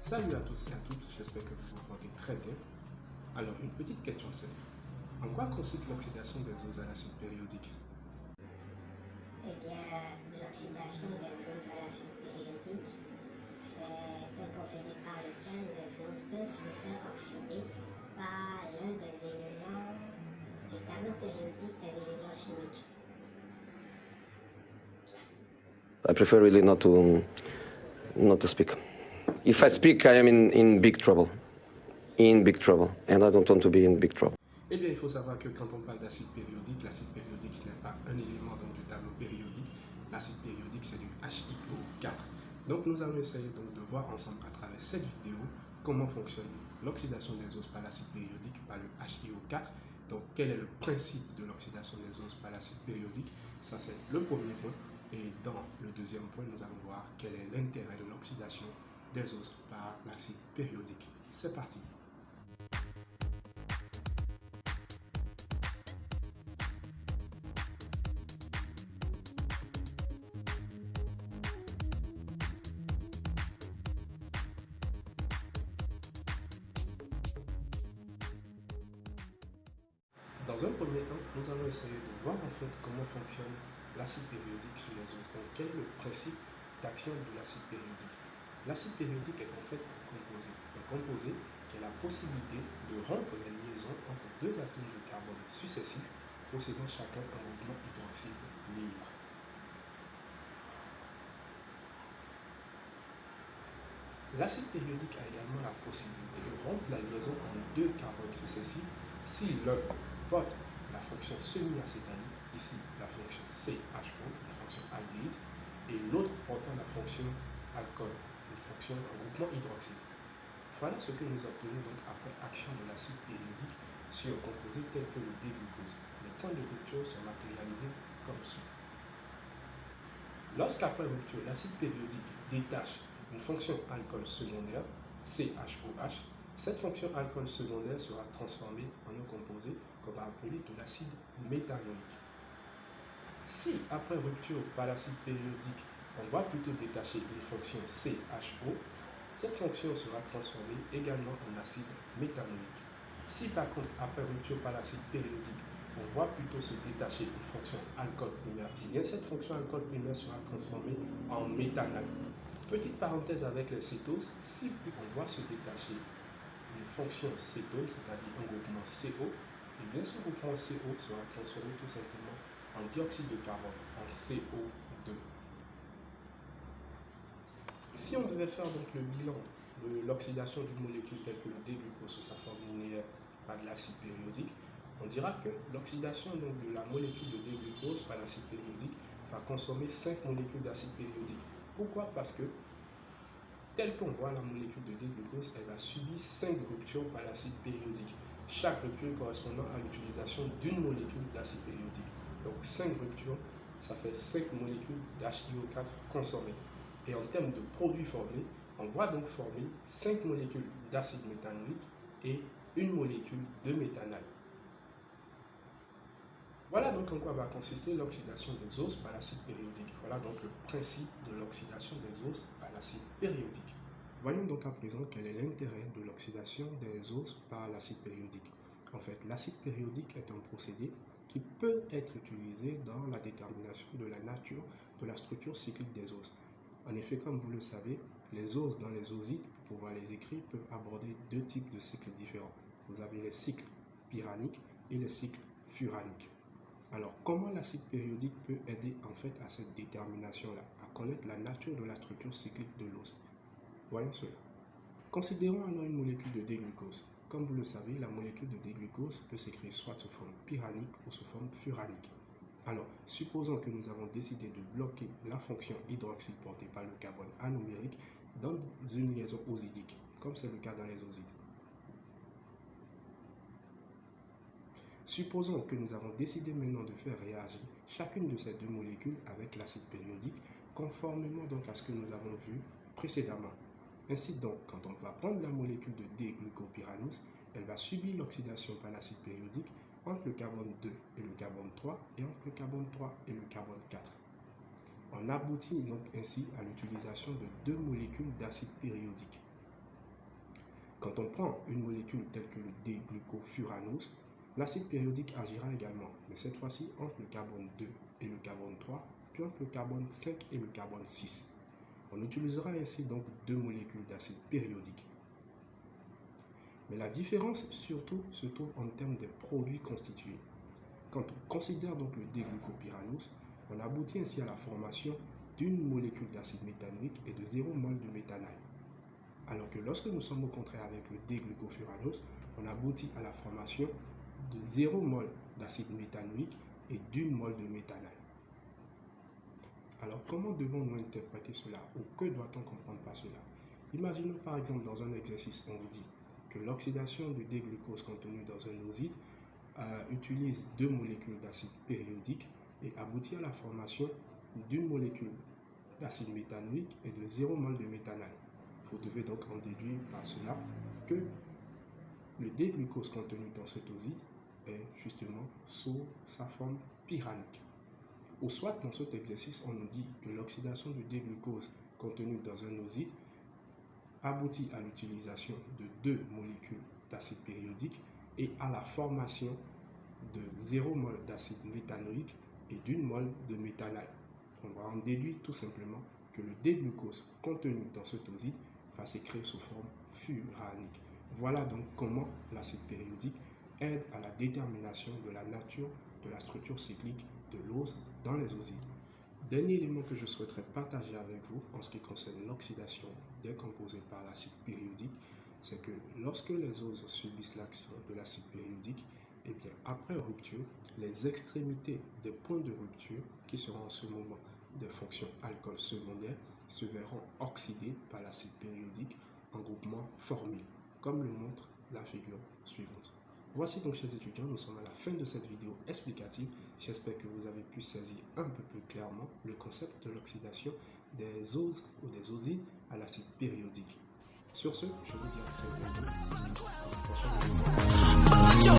Salut à tous et à toutes, j'espère que vous vous portez très bien. Alors, une petite question simple. En quoi consiste l'oxydation des os à l'acide périodique? Eh bien, l'oxydation des os à l'acide périodique, c'est un procédé par lequel les os peuvent se faire oxyder par l'un des éléments du tableau périodique des éléments chimiques. I prefer really not to speak. If I speak, I am in big trouble. In big trouble. And I don't want to be in big trouble. Eh bien, il faut savoir que quand on parle d'acide périodique, l'acide périodique, ce n'est pas un élément donc, du tableau périodique. L'acide périodique, c'est du HiO4. Donc, nous allons essayer donc, de voir ensemble à travers cette vidéo comment fonctionne l'oxydation des os par l'acide périodique par le HiO4. Donc, quel est le principe de l'oxydation des os par l'acide périodique? Ça, c'est le premier point. Et dans le deuxième point, nous allons voir quel est l'intérêt de l'oxydation des os par l'acide périodique. C'est parti. Dans un premier temps, nous allons essayer de voir en fait comment fonctionne l'acide périodique sur les os. Donc, quel est le principe d'action de l'acide périodique? L'acide périodique est en fait un composé qui a la possibilité de rompre les liaisons entre deux atomes de carbone successifs possédant chacun un groupement hydroxyle libre. L'acide périodique a également la possibilité de rompre la liaison en deux carbones successifs si l'un porte la fonction semi-acétalite, ici la fonction CHO, une fonction aldéhyde, et l'autre portant la fonction alcool, une fonction un groupement hydroxyle. Voilà ce que nous obtenons donc après action de l'acide périodique sur un composé tel que le D-glucose. Les points de rupture sont matérialisés comme suit. Lorsqu'après rupture, l'acide périodique détache une fonction alcool secondaire, CHOH, cette fonction alcool secondaire sera transformée en un composé qu'on va appeler de l'acide méthanoïque. Si, après rupture par l'acide périodique, on va plutôt détacher une fonction CHO, cette fonction sera transformée également en acide méthanoïque. Si par contre, après rupture par l'acide périodique, on voit plutôt se détacher une fonction alcool primaire, bien cette fonction alcool primaire sera transformée en méthanal. Petite parenthèse avec les cétoses, si on voit se détacher une fonction cétone, c'est-à-dire un groupement CO, et bien ce groupement CO sera transformé tout simplement en dioxyde de carbone, en CO2. Si on devait faire donc le bilan de l'oxydation d'une molécule telle que le D-glucose sous sa forme linéaire par de l'acide périodique, on dira que l'oxydation de la molécule de D-glucose par l'acide périodique va consommer 5 molécules d'acide périodique. Pourquoi? Parce que tel qu'on voit la molécule de D-glucose, elle va subir 5 ruptures par l'acide périodique. Chaque rupture correspondant à l'utilisation d'une molécule d'acide périodique. Donc 5 ruptures, ça fait 5 molécules d'HiO4 consommées. Et en termes de produits formés, on va donc former 5 molécules d'acide méthanoïque et une molécule de méthanal. Voilà donc en quoi va consister l'oxydation des os par l'acide périodique. Voilà donc le principe de l'oxydation des os par l'acide périodique. Voyons donc à présent quel est l'intérêt de l'oxydation des os par l'acide périodique. En fait, l'acide périodique est un procédé qui peut être utilisé dans la détermination de la nature de la structure cyclique des os. En effet, comme vous le savez, les os dans les osides, pour pouvoir les écrire, peuvent aborder deux types de cycles différents. Vous avez les cycles pyraniques et les cycles furaniques. Alors, comment l'acide périodique peut aider en fait à cette détermination-là, à connaître la nature de la structure cyclique de l'os? Voyons cela. Considérons alors une molécule de D-glucose. Comme vous le savez, la molécule de D-glucose peut s'écrire soit sous forme pyranique ou sous forme furanique. Alors, supposons que nous avons décidé de bloquer la fonction hydroxyle portée par le carbone anomérique dans une liaison osidique, comme c'est le cas dans les osides. Supposons que nous avons décidé maintenant de faire réagir chacune de ces deux molécules avec l'acide périodique, conformément donc à ce que nous avons vu précédemment. Ainsi donc, quand on va prendre la molécule de D-glucopyranose, elle va subir l'oxydation par l'acide périodique entre le carbone 2 et le carbone 3 et entre le carbone 3 et le carbone 4. On aboutit donc ainsi à l'utilisation de deux molécules d'acide périodique. Quand on prend une molécule telle que le D-glucofuranose, l'acide périodique agira également, mais cette fois-ci entre le carbone 2 et le carbone 3, puis entre le carbone 5 et le carbone 6. On utilisera ainsi donc deux molécules d'acide périodique. Mais la différence surtout se trouve en termes des produits constitués. Quand on considère donc le D-glucopyranose, on aboutit ainsi à la formation d'une molécule d'acide méthanoïque et de 0 mol de méthanal. Alors que lorsque nous sommes au contraire avec le D-glucofuranose, on aboutit à la formation de 0 mol d'acide méthanoïque et d'1 mol de méthanal. Alors comment devons-nous interpréter cela ou que doit-on comprendre par cela? Imaginons par exemple dans un exercice, on vous dit que l'oxydation du D-glucose contenu dans un oside utilise deux molécules d'acide périodique et aboutit à la formation d'une molécule d'acide méthanoïque et de 0 mol de méthanal. Vous devez donc en déduire par cela que le D-glucose contenu dans cet oside est justement sous sa forme pyranique. Ou soit dans cet exercice, on nous dit que l'oxydation du D-glucose contenu dans un oside aboutit à l'utilisation de deux molécules d'acide périodique et à la formation de 0 mol d'acide méthanoïque et d'1 mol de méthanal. On va en déduire tout simplement que le D-glucose contenu dans cet oside va s'écrire sous forme furanique. Voilà donc comment l'acide périodique aide à la détermination de la nature de la structure cyclique de l'ose dans les osides. Dernier élément que je souhaiterais partager avec vous en ce qui concerne l'oxydation des composés par l'acide périodique, c'est que lorsque les oses subissent l'action de l'acide périodique, et bien après rupture, les extrémités des points de rupture, qui seront en ce moment des fonctions alcool secondaires, se verront oxydées par l'acide périodique en groupement formyle, comme le montre la figure suivante. Voici donc, chers étudiants, nous sommes à la fin de cette vidéo explicative. J'espère que vous avez pu saisir un peu plus clairement le concept de l'oxydation des oses ou des osides à l'acide périodique. Sur ce, je vous dis à très bientôt pour une prochaine vidéo.